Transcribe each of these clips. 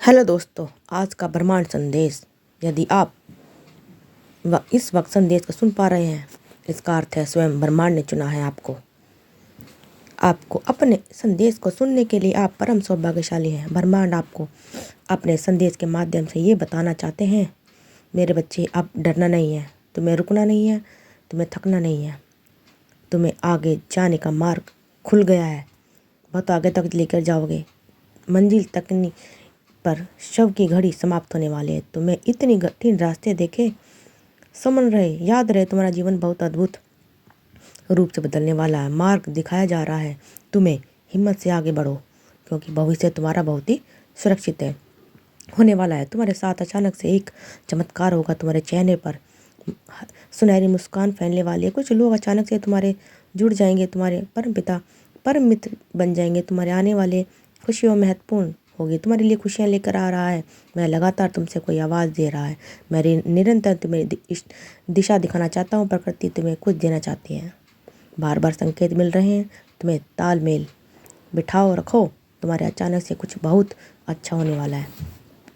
Hello दोस्तों, आज का ब्रह्मांड संदेश। यदि आप इस वक्त संदेश को सुन पा रहे हैं, इसका अर्थ है स्वयं ब्रह्मांड ने चुना है आपको। अपने संदेश को सुनने के लिए आप परम सौभाग्यशाली हैं। ब्रह्मांड आपको अपने संदेश के माध्यम से ये बताना चाहते हैं, मेरे बच्चे, अब डरना नहीं है, तुम्हें रुकना नहीं है, तुम्हें थकना नहीं है, तुम्हें आगे जाने का मार्ग खुल गया है, बहुत आगे तक लेकर जाओगे। मंजिल तक पर शव की घड़ी समाप्त होने वाली है। तुम्हें इतनी कठिन रास्ते देखे, समझ रहे, याद रहे, तुम्हारा जीवन बहुत अद्भुत रूप से बदलने वाला है। मार्ग दिखाया जा रहा है, तुम्हें हिम्मत से आगे बढ़ो, क्योंकि भविष्य तुम्हारा बहुत ही सुरक्षित है होने वाला है। तुम्हारे साथ अचानक से एक चमत्कार होगा, तुम्हारे चेहरे पर सुनहरी मुस्कान फैलने वाली है। कुछ लोग अचानक से तुम्हारे जुड़ जाएंगे, तुम्हारे परम पिता परम मित्र बन जाएंगे। तुम्हारे आने वाले खुशियों महत्वपूर्ण होगी, तुम्हारे लिए खुशियाँ लेकर आ रहा है। मैं लगातार तुमसे कोई आवाज़ दे रहा है, मैं निरंतर तुम्हें दिशा दिखाना चाहता हूँ। प्रकृति तुम्हें कुछ देना चाहती है, बार बार संकेत मिल रहे हैं। तुम्हें तालमेल बिठाओ रखो, तुम्हारे अचानक से कुछ बहुत अच्छा होने वाला है।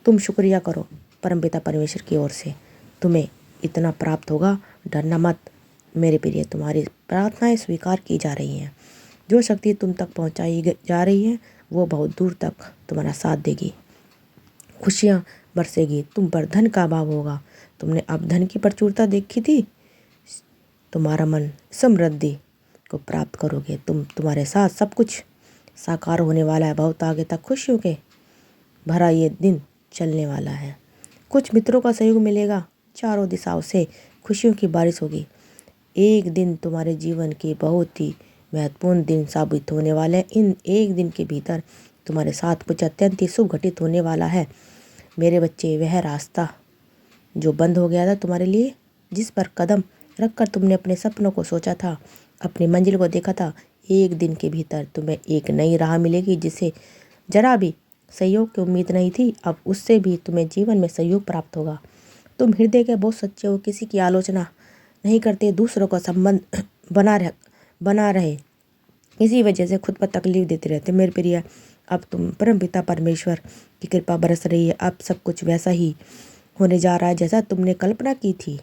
तुम शुक्रिया करो परमपिता परमेश्वर की ओर से, तुम्हें इतना प्राप्त होगा। डरना मत मेरे प्रिय, तुम्हारी प्रार्थनाएं स्वीकार की जा रही हैं। जो शक्ति तुम तक पहुंचाई जा रही है, वो बहुत दूर तक तुम्हारा साथ देगी। खुशियाँ बरसेगी, तुम पर धन का अभाव होगा। तुमने अब धन की प्रचुरता देखी थी, तुम्हारा मन समृद्धि को प्राप्त करोगे। तुम्हारे साथ सब कुछ साकार होने वाला है। बहुत आगे तक खुशियों के भरा ये दिन चलने वाला है। कुछ मित्रों का सहयोग मिलेगा, चारों दिशाओं से खुशियों की बारिश होगी। एक दिन तुम्हारे जीवन की बहुत ही महत्वपूर्ण दिन साबित होने वाले हैं। इन एक दिन के भीतर तुम्हारे साथ कुछ अत्यंत ही शुभ घटित होने वाला है मेरे बच्चे। वह रास्ता जो बंद हो गया था तुम्हारे लिए, जिस पर कदम रखकर तुमने अपने सपनों को सोचा था, अपनी मंजिल को देखा था, एक दिन के भीतर तुम्हें एक नई राह मिलेगी जिसे जरा भी सहयोग की उम्मीद नहीं थी। अब उससे भी तुम्हें जीवन में सहयोग प्राप्त होगा। तुम हृदय के बहुत सच्चे हो, किसी की आलोचना नहीं करते, दूसरों का संबंध बना रहे, इसी वजह से खुद पर तकलीफ देते रहते। मेरे प्रिय, अब तुम परमपिता परमेश्वर की कृपा बरस रही है। अब सब कुछ वैसा ही होने जा रहा है जैसा तुमने कल्पना की थी।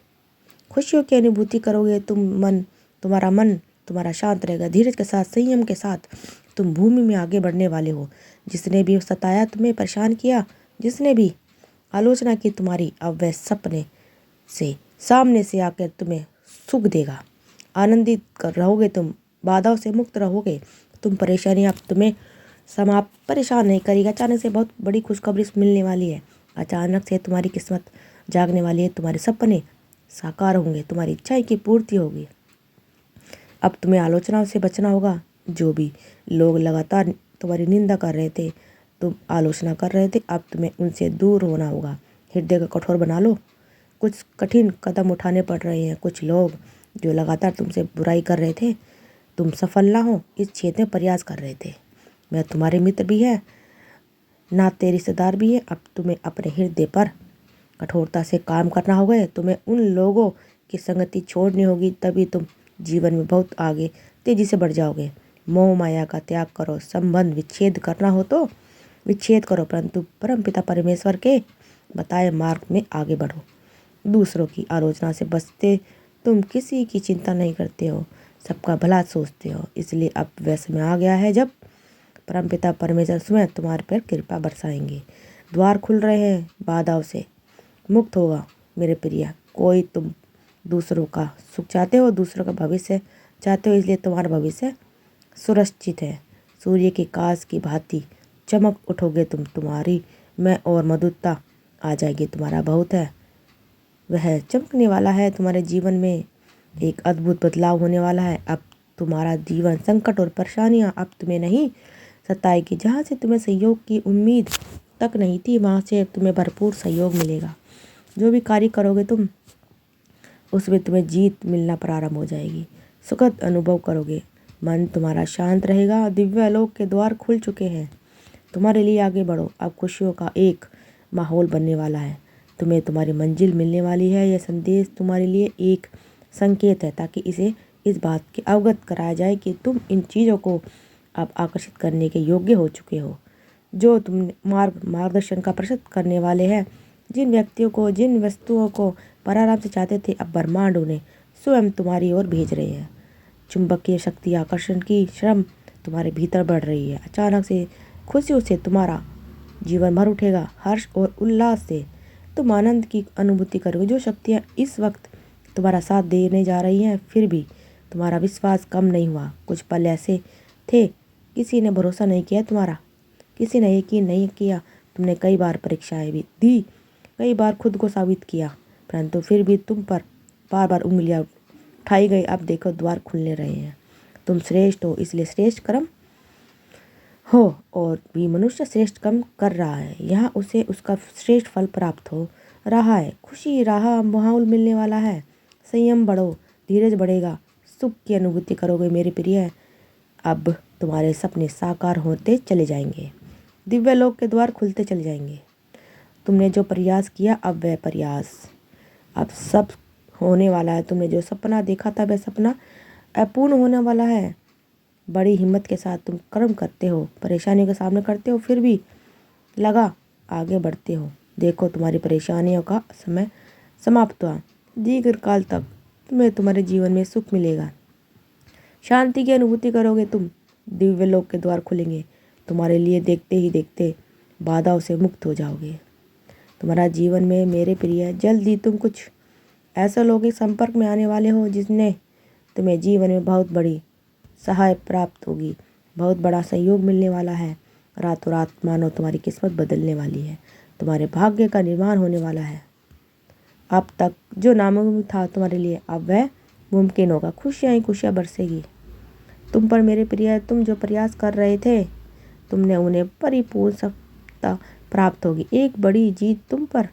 खुशियों की अनुभूति करोगे। तुम्हारा मन तुम्हारा शांत रहेगा। धीरज के साथ, संयम के साथ तुम भूमि में आगे बढ़ने वाले हो। जिसने भी सताया, तुम्हें परेशान किया, जिसने भी आलोचना की तुम्हारी, अब वह सपने से सामने से आकर तुम्हें सुख देगा। आनंदित कर रहोगे, तुम बाधाओं से मुक्त रहोगे। तुम परेशानी अब तुम्हें समाप्त परेशान नहीं करेगा। अचानक से बहुत बड़ी खुशखबरी मिलने वाली है। अचानक से तुम्हारी किस्मत जागने वाली है। तुम्हारे सपने साकार होंगे, तुम्हारी इच्छाएं की पूर्ति होगी। अब तुम्हें आलोचनाओं से बचना होगा। जो भी लोग लगातार तुम्हारी निंदा कर रहे थे, तुम आलोचना कर रहे थे, अब तुम्हें उनसे दूर होना होगा। हृदय को कठोर बना लो। कुछ कठिन कदम उठाने पड़ रहे हैं। कुछ लोग जो लगातार तुमसे बुराई कर रहे थे, तुम सफल ना हो इस क्षेत्र में प्रयास कर रहे थे, वह तुम्हारे मित्र भी है, नाते रिश्तेदार भी है। अब तुम्हें अपने हृदय पर कठोरता से काम करना होगा। तुम्हें उन लोगों की संगति छोड़नी होगी, तभी तुम जीवन में बहुत आगे तेजी से बढ़ जाओगे। मोह माया का त्याग करो। संबंध विच्छेद करना हो तो विच्छेद करो, परंतु परमपिता परमेश्वर के बताए मार्ग में आगे बढ़ो। दूसरों की आलोचना से बचते तुम किसी की चिंता नहीं करते हो, सबका भला सोचते हो। इसलिए अब वह समय आ गया है जब परमपिता परमेश्वर स्वयं तुम्हारे पर कृपा बरसाएंगे। द्वार खुल रहे हैं, बाधाओं से मुक्त होगा मेरे प्रिय। कोई तुम दूसरों का सुख चाहते हो, दूसरों का भविष्य चाहते हो, इसलिए तुम्हारा भविष्य सुरक्षित है। सूर्य के काश की भांति चमक उठोगे तुम। तुम्हारी मैं और मधुरता आ जाएगी। तुम्हारा बहुत है वह चमकने वाला है। तुम्हारे जीवन में एक अद्भुत बदलाव होने वाला है। अब तुम्हारा जीवन संकट और परेशानियां अब तुम्हें नहीं सताएगी। जहाँ से तुम्हें सहयोग की उम्मीद तक नहीं थी, वहाँ से तुम्हें भरपूर सहयोग मिलेगा। जो भी कार्य करोगे तुम, उसमें तुम्हें जीत मिलना प्रारंभ हो जाएगी। सुखद अनुभव करोगे, मन तुम्हारा शांत रहेगा। दिव्यलोक के द्वार खुल चुके हैं तुम्हारे लिए। आगे बढ़ो। अब खुशियों का एक माहौल बनने वाला है। तुम्हें तुम्हारी मंजिल मिलने वाली है। यह संदेश तुम्हारे लिए एक संकेत है, ताकि इसे इस बात के अवगत कराया जाए कि तुम इन चीज़ों को अब आकर्षित करने के योग्य हो चुके हो। जो तुम मार्गदर्शन का प्रशस्त करने वाले हैं। जिन व्यक्तियों को, जिन वस्तुओं को पराराम से चाहते थे, अब ब्रह्मांड उन्हें स्वयं तुम्हारी ओर भेज रहे हैं। चुंबकीय शक्ति, आकर्षण की श्रम तुम्हारे भीतर बढ़ रही है। अचानक से खुशियों से तुम्हारा जीवन भर उठेगा। हर्ष और उल्लास से तुम आनंद की अनुभूति करोगे। जो शक्तियाँ इस वक्त तुम्हारा साथ देने जा रही हैं, फिर भी तुम्हारा विश्वास कम नहीं हुआ। कुछ पल ऐसे थे, किसी ने भरोसा नहीं किया तुम्हारा, किसी ने यकीन नहीं किया। तुमने कई बार परीक्षाएं भी दी, कई बार खुद को साबित किया, परंतु फिर भी तुम पर बार बार उंगलियां उठाई गई। अब देखो द्वार खुलने रहे हैं। तुम श्रेष्ठ हो, इसलिए श्रेष्ठ कर्म हो, और भी मनुष्य श्रेष्ठ कर्म कर रहा है, यहाँ उसे उसका श्रेष्ठ फल प्राप्त हो रहा है। खुशी रहा माहौल मिलने वाला है। संयम बढ़ो, धीरज बढ़ेगा, सुख की अनुभूति करोगे मेरे प्रिय। अब तुम्हारे सपने साकार होते चले जाएंगे, दिव्य लोक के द्वार खुलते चले जाएंगे। तुमने जो प्रयास किया, अब वह प्रयास अब सब होने वाला है। तुमने जो सपना देखा था, वह सपना अपूर्ण होने वाला है। बड़ी हिम्मत के साथ तुम कर्म करते हो, परेशानियों का सामना करते हो, फिर भी लगा आगे बढ़ते हो। देखो तुम्हारी परेशानियों का समय समाप्त हुआ। दीर्घकाल तक तुम्हें तुम्हारे जीवन में सुख मिलेगा, शांति की अनुभूति करोगे तुम। दिव्य लोक के द्वार खुलेंगे तुम्हारे लिए। देखते ही देखते बाधाओं से मुक्त हो जाओगे। तुम्हारा जीवन में मेरे प्रिय, जल्द ही तुम कुछ ऐसे लोगों के संपर्क में आने वाले हो जिसने तुम्हें जीवन में बहुत बड़ी सहाय प्राप्त होगी, बहुत बड़ा सहयोग मिलने वाला है। रातों रात मानो तुम्हारी किस्मत बदलने वाली है, तुम्हारे भाग्य का निर्माण होने वाला है। अब तक जो नामुमकिन था तुम्हारे लिए, अब वह मुमकिन होगा। खुशियाँ ही खुशियाँ बरसेगी तुम पर मेरे प्रिय। तुम जो प्रयास कर रहे थे, तुमने उन्हें परिपूर्ण सफलता प्राप्त होगी। एक बड़ी जीत तुम पर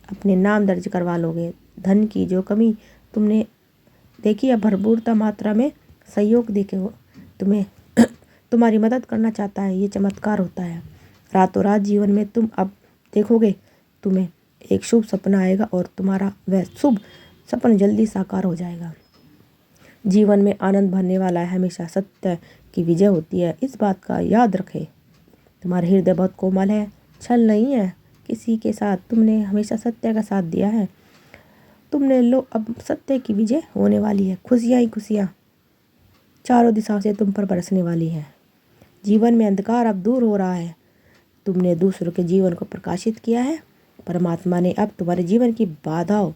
अपने नाम दर्ज करवा लोगे। धन की जो कमी तुमने देखी, अब भरपूरता मात्रा में सहयोग देके वो तुम्हें तुम्हारी मदद करना चाहता है। ये चमत्कार होता है। रातों रात जीवन में तुम अब देखोगे, तुम्हें एक शुभ सपना आएगा और तुम्हारा वह शुभ सपना जल्दी साकार हो जाएगा। जीवन में आनंद भरने वाला है। हमेशा सत्य की विजय होती है, इस बात का याद रखें। तुम्हारा हृदय बहुत कोमल है, छल नहीं है किसी के साथ। तुमने हमेशा सत्य का साथ दिया है। तुमने लो, अब सत्य की विजय होने वाली है। खुशियाँ ही खुशियाँ चारों दिशाओं से तुम पर बरसने वाली हैं। जीवन में अंधकार अब दूर हो रहा है। तुमने दूसरों के जीवन को प्रकाशित किया है। परमात्मा ने अब तुम्हारे जीवन की बाधाओं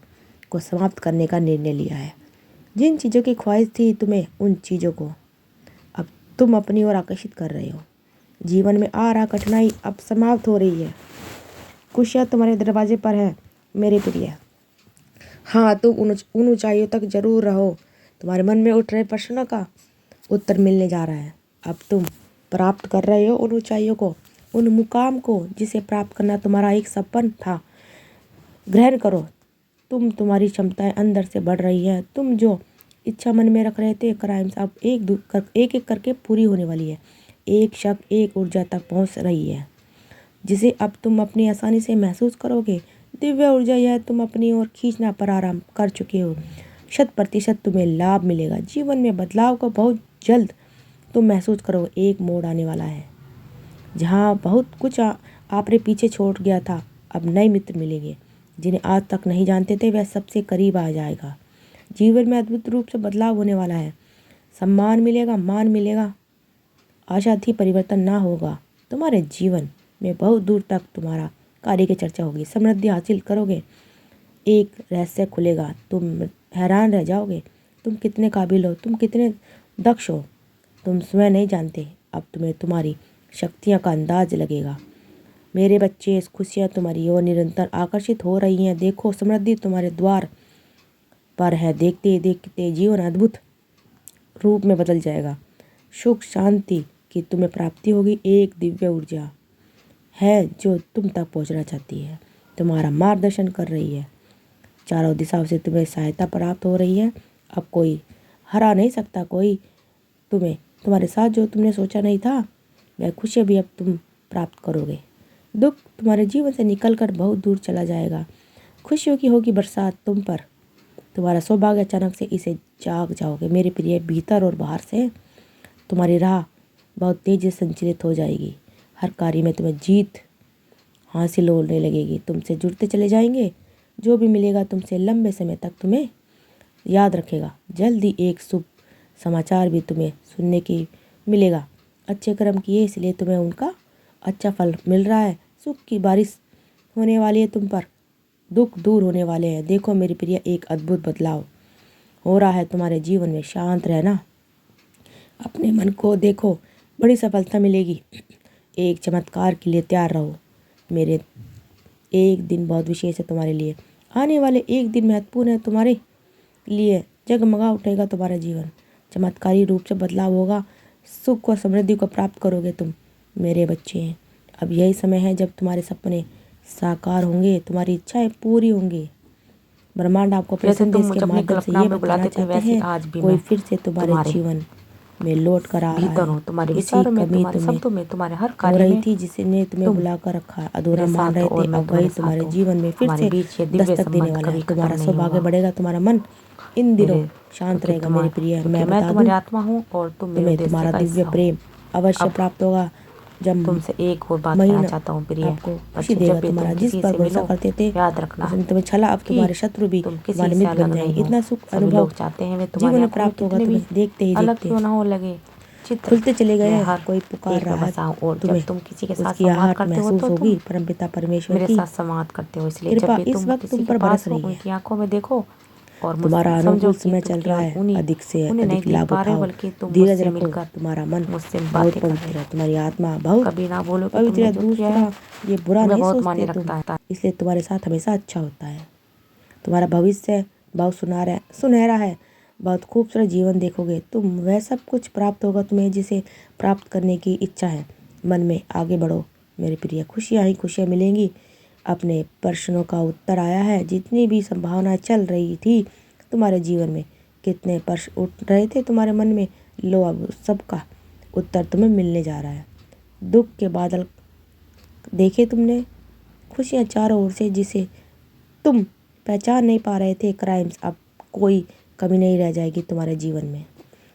को समाप्त करने का निर्णय लिया है। जिन चीज़ों की ख्वाहिश थी तुम्हें, उन चीज़ों को अब तुम अपनी ओर आकर्षित कर रहे हो। जीवन में आ रहा कठिनाई अब समाप्त हो रही है। खुशियाँ तुम्हारे दरवाजे पर है मेरे प्रिय। हाँ, तुम उन ऊंचाइयों तक जरूर रहो। तुम्हारे मन में उठ रहे प्रश्नों का उत्तर मिलने जा रहा है। अब तुम प्राप्त कर रहे हो उन ऊंचाइयों को, उन मुकाम को जिसे प्राप्त करना तुम्हारा एक सपना था। ग्रहण करो। तुम्हारी क्षमताएं अंदर से बढ़ रही है। तुम जो इच्छा मन में रख रहे थे, क्राइम्स अब एक करके पूरी होने वाली है। एक शक्ति, एक ऊर्जा तक पहुंच रही है, जिसे अब तुम अपनी आसानी से महसूस करोगे। दिव्य ऊर्जा यह तुम अपनी ओर खींचना प्रारंभ कर चुके हो। 100% तुम्हें लाभ मिलेगा। जीवन में बदलाव को बहुत जल्द तुम महसूस करोगे। एक मोड़ आने वाला है जहाँ बहुत कुछ आपने पीछे छोड़ गया था। अब नए मित्र मिलेंगे जिन्हें आज तक नहीं जानते थे, वह सबसे करीब आ जाएगा। जीवन में अद्भुत रूप से बदलाव होने वाला है। सम्मान मिलेगा, मान मिलेगा। आशा थी परिवर्तन ना होगा। तुम्हारे जीवन में बहुत दूर तक तुम्हारा कार्य की चर्चा होगी। समृद्धि हासिल करोगे। एक रहस्य खुलेगा, तुम हैरान रह जाओगे। तुम कितने काबिल हो, तुम कितने दक्ष हो, तुम स्वयं नहीं जानते। अब तुम्हें तुम्हारी शक्तियाँ का अंदाज लगेगा। मेरे बच्चे, खुशियाँ तुम्हारी ओर निरंतर आकर्षित हो रही हैं। देखो, समृद्धि तुम्हारे द्वार पर है। देखते देखते जीवन अद्भुत रूप में बदल जाएगा। सुख शांति की तुम्हें प्राप्ति होगी। एक दिव्य ऊर्जा है जो तुम तक पहुंचना चाहती है, तुम्हारा मार्गदर्शन कर रही है। चारों दिशाओं से तुम्हें सहायता प्राप्त हो रही है। अब कोई हरा नहीं सकता कोई तुम्हें। तुम्हारे साथ जो तुमने सोचा नहीं था, वह खुशी भी अब तुम प्राप्त करोगे। दुख तुम्हारे जीवन से निकलकर बहुत दूर चला जाएगा। खुशियों की होगी बरसात तुम पर। तुम्हारा सौभाग्य अचानक से इसे जाग जाओगे मेरे प्रिय। भीतर और बाहर से तुम्हारी राह बहुत तेजी से संचालित हो जाएगी। हर कार्य में तुम्हें जीत हासिल होने लगेगी। तुमसे जुड़ते चले जाएंगे, जो भी मिलेगा तुमसे लंबे समय तक तुम्हें याद रखेगा। जल्दी एक शुभ समाचार भी तुम्हें सुनने की मिलेगा। अच्छे कर्म किए इसलिए तुम्हें उनका अच्छा फल मिल रहा है। सुख की बारिश होने वाली है तुम पर, दुख दूर होने वाले हैं। देखो मेरी प्रिय, एक अद्भुत बदलाव हो रहा है तुम्हारे जीवन में। शांत रहना, अपने मन को देखो, बड़ी सफलता मिलेगी। एक चमत्कार के लिए तैयार रहो मेरे। एक दिन बहुत विशेष है तुम्हारे लिए। आने वाले एक दिन महत्वपूर्ण है तुम्हारे लिए। जगमगा उठेगा तुम्हारा जीवन, चमत्कारी रूप से बदलाव होगा। सुख और समृद्धि को प्राप्त करोगे तुम मेरे बच्चे हैं। अब यही समय है जब तुम्हारे सपने साकार होंगे, तुम्हारी इच्छाएं पूरी होंगी। ब्रह्मांड आपको अपने संदेश के माध्यम से ये बताना चाहते हैं, कोई फिर से तुम्हारे जीवन में लौट कर आ रहा है। तुम्हारे किसी विचारों में, कमी तुम्हारे तुम्हें शब्दों में, तुम्हारे हर हो कार्य रही में थी, जिसने तुम्हें बुलाकर रखा, अधूरा मेरे मान साथ रहे हो और थे, मैं अब वही तुम्हारे तुम्हारे साथ हूँ। जीवन में फिर हमारे से बीच ये दिव्य दस्तक देने संबंध वाला है। कभी तुम्हारा खत्म नहीं सौभाग्य होगा। बढ़ेगा, तुम्हारा मन इन दिनों शांत क्योंकि रहेगा मेरे प्रिय। क्योंकि मैं मैं बता तुम्हारी दूं, आत्मा हूँ और तुम मेरे तुम्हें उद्देश्य तुम्हारा का दिव्य हिस्सा हो। प्रेम अवश्य अब प्राप्त होगा। जब तुमसे एक और बात कहना महीना चाहता हूँ प्रिय आपको खुशी बच्चे, देगा, जब भी तुम्हारा तुम जिस किसी पर से भरोसा मिलो, करते थे याद रखना उसने तुम्हें छला, अब कि तुम्हारे शत्रु भी तुम तुम्हारे किसी से मित्र बन अलग नहीं जाएंगे। हो। इतना सुख सभी अनुभव लोग चाहते हैं वे जीवन तुम्हारी में आंखों में प्राप्त होगा कितने भी तुम्हें देखते ही अलग देखते। क्यों ना हो लगे। चित्र खुलते चले गए मैं हैं, हर कोई पुकार एक रहा में है बसा हूँ और तुम्हें। जब तुम किसी के साथ उसकी संवाद आहट करते हो महसूस तो तुम होगी। परमपिता परमेश्वर मेरे की साथ संवाद करते हो। इसलिए जब कृपा भी इस तुम वक्त किसी तुम के पर पास बरस हो, रही है। उनकी आंखों में देखो और तुम्हारा समझो अनुकूल कि समय तुम चल रहा केवल है। उन्हीं अधिक से उन्हें नहीं अधिक देख लाभ पा रहे हो, उठाओ, बल्कि तुम धीरज मुझसे रखो। मिलकर तुम्हारा मन मुझसे बहुत बातें कर पवित्र रहे है, हो। तुम्हारी आत्मा बहुत कभी ना बोलो कि पवित्र तुमने है। जो किया है दूसरा ये बुरा तुम्हें नहीं बहुत सोचते मायने तुम, रखता है। इसलिए तुम्हारे साथ हमेशा अच्छा होता है। तुम्हारा भविष्य बहुत सुनहरा है। बहुत खूबसूरत जीवन देखोगे तुम। वह सब कुछ प्राप्त होगा तुम्हें जिसे प्राप्त करने की इच्छा है मन में। आगे बढ़ो मेरे प्रिय, खुशियाँ ही खुशियाँ मिलेंगी। अपने प्रश्नों का उत्तर आया है। जितनी भी संभावनाएं चल रही थी तुम्हारे जीवन में, कितने प्रश्न उठ रहे थे तुम्हारे मन में, लो अब सबका उत्तर तुम्हें मिलने जा रहा है। दुख के बादल देखे तुमने, खुशियाँ चारों ओर से जिसे तुम पहचान नहीं पा रहे थे। क्राइम्स, अब कोई कमी नहीं रह जाएगी तुम्हारे जीवन में।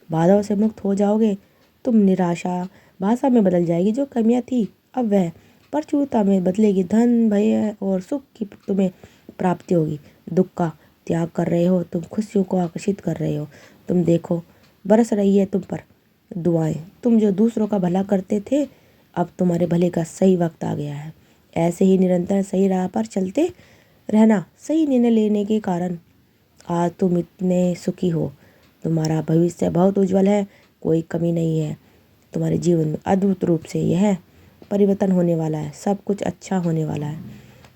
बाधाओं से मुक्त हो जाओगे तुम। निराशा भाषा में बदल जाएगी। जो कमियां थी अब वह प्रचुरता में बदलेगी। धन, भय और सुख की तुम्हें प्राप्ति होगी। दुख का त्याग कर रहे हो तुम, खुशियों को आकर्षित कर रहे हो तुम। देखो बरस रही है तुम पर दुआएं। तुम जो दूसरों का भला करते थे, अब तुम्हारे भले का सही वक्त आ गया है। ऐसे ही निरंतर सही राह पर चलते रहना। सही निर्णय लेने के कारण आज तुम इतने सुखी हो। तुम्हारा भविष्य बहुत उज्जवल है, कोई कमी नहीं है तुम्हारे जीवन में। अद्भुत रूप से यह परिवर्तन होने वाला है, सब कुछ अच्छा होने वाला है।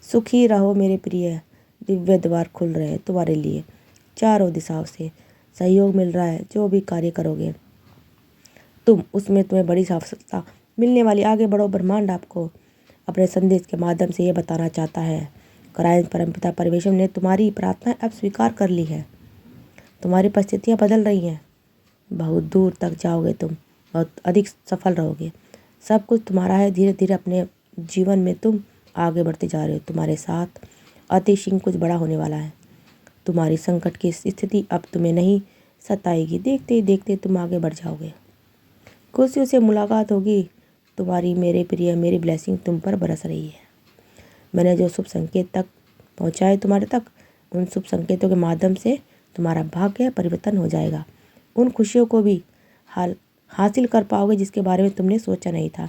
सुखी रहो मेरे प्रिय। दिव्य द्वार खुल रहे हैं तुम्हारे लिए, चारों दिशाओं से सहयोग मिल रहा है। जो भी कार्य करोगे तुम, उसमें तुम्हें बड़ी सफलता मिलने वाली। आगे बढ़ो, ब्रह्मांड आपको अपने संदेश के माध्यम से ये बताना चाहता है, करायन परमपिता परमेश्वर ने तुम्हारी प्रार्थना अब स्वीकार कर ली है। तुम्हारी परिस्थितियाँ बदल रही हैं, बहुत दूर तक जाओगे तुम, बहुत अधिक सफल रहोगे। सब कुछ तुम्हारा है। धीरे धीरे अपने जीवन में तुम आगे बढ़ते जा रहे हो। तुम्हारे साथ अतिशीघ्र कुछ बड़ा होने वाला है। तुम्हारी संकट की स्थिति अब तुम्हें नहीं सताएगी। देखते ही देखते तुम आगे बढ़ जाओगे। खुशियों से मुलाकात होगी तुम्हारी मेरे प्रिय। मेरी ब्लेसिंग तुम पर बरस रही है। मैंने जो शुभ संकेत तक पहुँचाए तुम्हारे तक, उन शुभ संकेतों के माध्यम से तुम्हारा भाग्य परिवर्तन हो जाएगा। उन खुशियों को भी हासिल कर पाओगे जिसके बारे में तुमने सोचा नहीं था।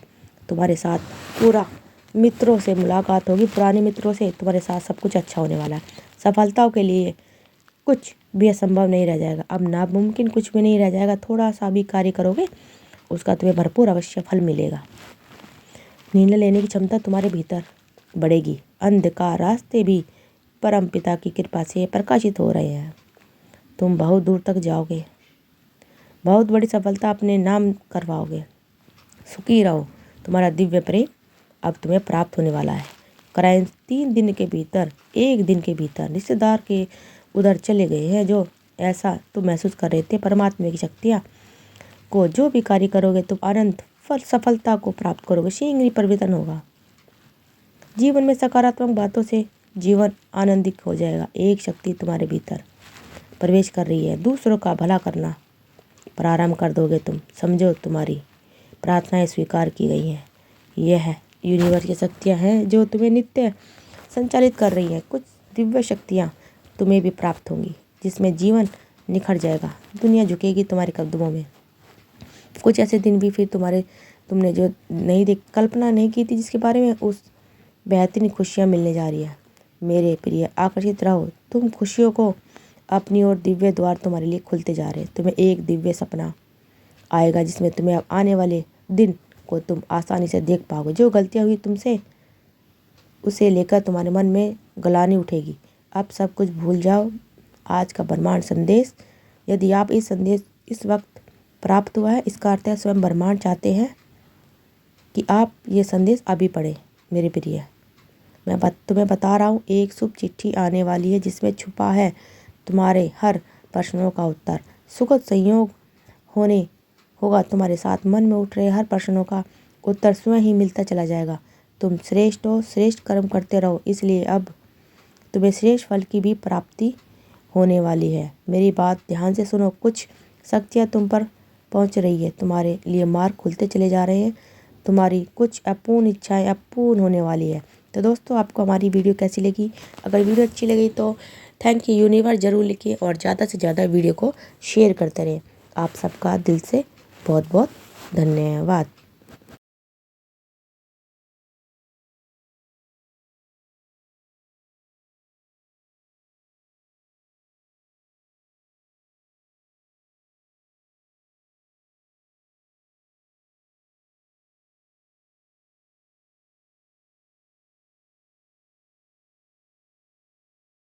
तुम्हारे साथ पूरा मित्रों से मुलाकात होगी, पुराने मित्रों से। तुम्हारे साथ सब कुछ अच्छा होने वाला है। सफलताओं के लिए कुछ भी असंभव नहीं रह जाएगा। अब नामुमकिन कुछ भी नहीं रह जाएगा। थोड़ा सा भी कार्य करोगे उसका तुम्हें भरपूर अवश्य फल मिलेगा। निर्णय लेने की क्षमता तुम्हारे भीतर बढ़ेगी। अंधकार रास्ते भी परम पिता की कृपा से प्रकाशित हो रहे हैं। तुम बहुत दूर तक जाओगे, बहुत बड़ी सफलता अपने नाम करवाओगे। सुखी रहो। तुम्हारा दिव्य प्रेम अब तुम्हें प्राप्त होने वाला है। क्राइम 3 दिन के भीतर, 1 दिन के भीतर रिश्तेदार के उधर चले गए हैं जो ऐसा तुम महसूस कर रहे थे। परमात्मा की शक्तियाँ को जो भी कार्य करोगे तुम अनंत फल सफलता को प्राप्त करोगे। शीघ्र ही परिवर्तन होगा जीवन में। सकारात्मक बातों से जीवन आनंदित हो जाएगा। एक शक्ति तुम्हारे भीतर प्रवेश कर रही है। दूसरों का भला करना प्रारंभ कर दोगे तुम। समझो तुम्हारी प्रार्थनाएं स्वीकार की गई हैं। यह है यूनिवर्स की शक्तियाँ हैं जो तुम्हें नित्य संचालित कर रही हैं। कुछ दिव्य शक्तियाँ तुम्हें भी प्राप्त होंगी जिसमें जीवन निखर जाएगा, दुनिया झुकेगी तुम्हारे कदमों में। कुछ ऐसे दिन भी फिर तुमने जो कल्पना नहीं की थी, जिसके बारे में उस बेहतरीन खुशियाँ मिलने जा रही है। मेरे प्रिय, आकर्षित रहो, तुम खुशियों को अपनी ओर, दिव्य द्वार तुम्हारे लिए खुलते जा रहे हैं। तुम्हें एक दिव्य सपना आएगा जिसमें तुम्हें अब आने वाले दिन को तुम आसानी से देख पाओगे। जो गलतियाँ हुई तुमसे, उसे लेकर तुम्हारे मन में ग्लानि उठेगी। अब सब कुछ भूल जाओ। आज का ब्रह्मांड संदेश, यदि आप इस संदेश इस वक्त प्राप्त हुआ है, इसका अर्थ है स्वयं ब्रह्मांड चाहते हैं कि आप ये संदेश अभी पढ़ें। मेरे प्रिय, मैं तुम्हें बता रहा हूँ, एक शुभ चिट्ठी आने वाली है जिसमें छुपा है तुम्हारे हर प्रश्नों का उत्तर। सुखद संयोग होगा तुम्हारे साथ। मन में उठ रहे हर प्रश्नों का उत्तर स्वयं ही मिलता चला जाएगा। तुम श्रेष्ठ हो, श्रेष्ठ कर्म करते रहो, इसलिए अब तुम्हें श्रेष्ठ फल की भी प्राप्ति होने वाली है। मेरी बात ध्यान से सुनो। कुछ शक्तियाँ तुम पर पहुँच रही है, तुम्हारे लिए मार्ग खुलते चले जा रहे हैं। तुम्हारी कुछ अपूर्ण इच्छाएं अब पूर्ण होने वाली है। तो दोस्तों, आपको हमारी वीडियो कैसी लगी? अगर वीडियो अच्छी लगी तो थैंक यू यूनिवर्स ज़रूर लिखिए और ज़्यादा से ज़्यादा वीडियो को शेयर करते रहें। आप सबका दिल से बहुत बहुत धन्यवाद।